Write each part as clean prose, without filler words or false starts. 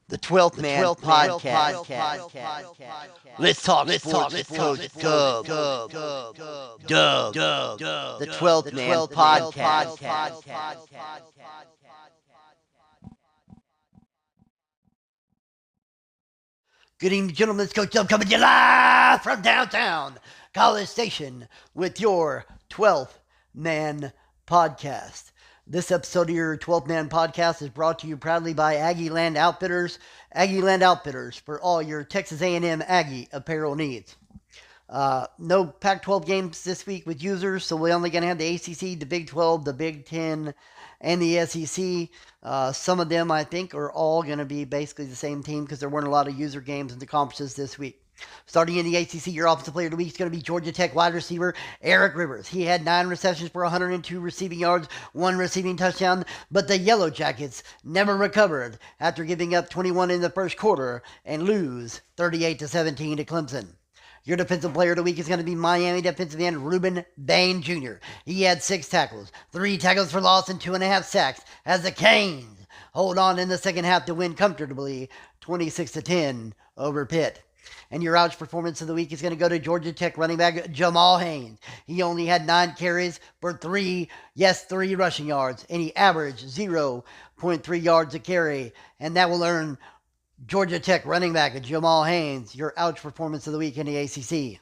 The 12th Man Podcast. Let's talk sports with Coach Dub. The 12th Man Podcast. Good evening, gentlemen. It's Coach Dub coming to you live from downtown College Station with your 12th Man Podcast. This episode of your 12th Man Podcast is brought to you proudly by Aggie Land Outfitters. Aggie Land Outfitters for all your Texas A&M Aggie apparel needs. No Pac-12 games this week with users, so we're only going to have the ACC, the Big 12, the Big 10, and the SEC. Some of them, I think, are all going to be basically the same team because there weren't a lot of user games in the conferences this week. Starting in the ACC, your offensive player of the week is going to be Georgia Tech wide receiver Eric Rivers. He had 9 receptions for 102 receiving yards, 1 receiving touchdown, but the Yellow Jackets never recovered after giving up 21 in the first quarter and lose 38-17 to Clemson. Your defensive player of the week is going to be Miami defensive end Reuben Bain Jr. He had 6 tackles, 3 tackles for loss, and 2.5 sacks as the Canes hold on in the second half to win comfortably 26-10 over Pitt. And your ouch performance of the week is going to go to Georgia Tech running back Jamal Haynes. He only had 9 carries for 3 rushing yards, and he averaged 0.3 yards a carry, and that will earn Georgia Tech running back Jamal Haynes your ouch performance of the week in the ACC.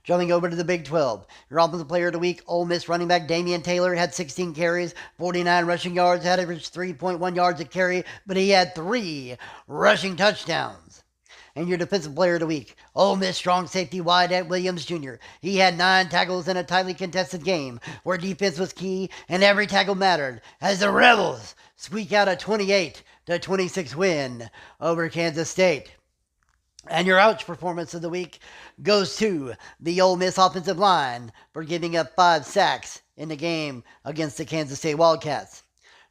Jumping over to the Big 12, your offensive player of the week, Ole Miss running back Damian Taylor had 16 carries, 49 rushing yards, had averaged 3.1 yards a carry, but he had 3 rushing touchdowns. And your defensive player of the week, Ole Miss strong safety Wyatt Williams Jr. He had 9 tackles in a tightly contested game where defense was key and every tackle mattered as the Rebels squeak out a 28-26 win over Kansas State. And your ouch performance of the week goes to the Ole Miss offensive line for giving up 5 sacks in the game against the Kansas State Wildcats.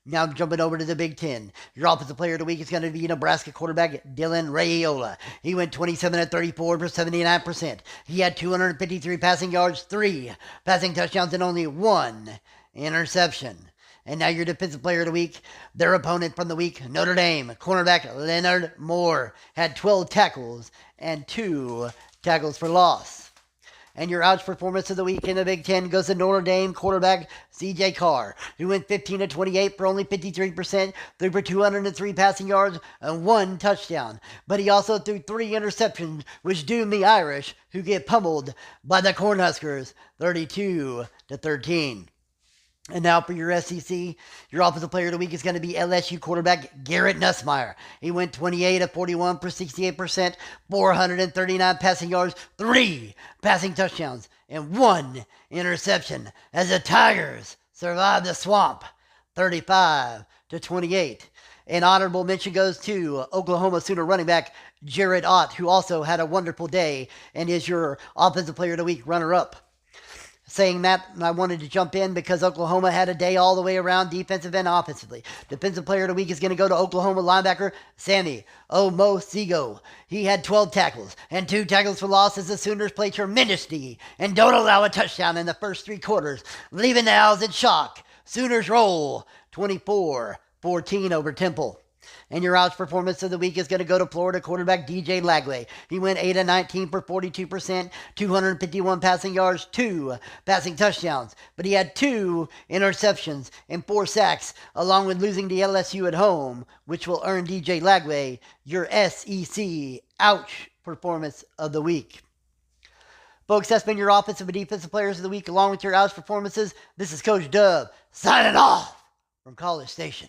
Now jumping over to the Big Ten. Your offensive player of the week is going to be Nebraska quarterback Dylan Raiola. He went 27-34 for 79%. He had 253 passing yards, 3 passing touchdowns, and only 1 interception. And now your defensive player of the week, their opponent from the week, Notre Dame cornerback Leonard Moore had 12 tackles and 2 tackles for loss. And your ouch performance of the week in the Big Ten goes to Notre Dame quarterback C.J. Carr, who went 15-28 for only 53%, threw for 203 passing yards and 1 touchdown. But he also threw 3 interceptions, which doomed the Irish, who get pummeled by the Cornhuskers 32-13. And now for your SEC, your offensive player of the week is going to be LSU quarterback Garrett Nussmeier. He went 28-41 for 68%, 439 passing yards, 3 passing touchdowns, and 1 interception as the Tigers survived the swamp 35-28. An honorable mention goes to Oklahoma Sooner running back Jared Ott, who also had a wonderful day and is your offensive player of the week runner-up. Saying that, I wanted to jump in because Oklahoma had a day all the way around, defensive and offensively. Defensive player of the week is going to go to Oklahoma linebacker Sammy Omosigo. He had 12 tackles and 2 tackles for loss as the Sooners play tremendous D and don't allow a touchdown in the first 3 quarters, leaving the Owls in shock. Sooners roll 24-14 over Temple. And your ouch performance of the week is going to go to Florida quarterback DJ Lagway. He went 8-19 for 42%, 251 passing yards, 2 passing touchdowns. But he had 2 interceptions and 4 sacks, along with losing to LSU at home, which will earn DJ Lagway your SEC ouch performance of the week. Folks, that's been your offensive and defensive players of the week, along with your ouch performances. This is Coach Dub, signing off from College Station.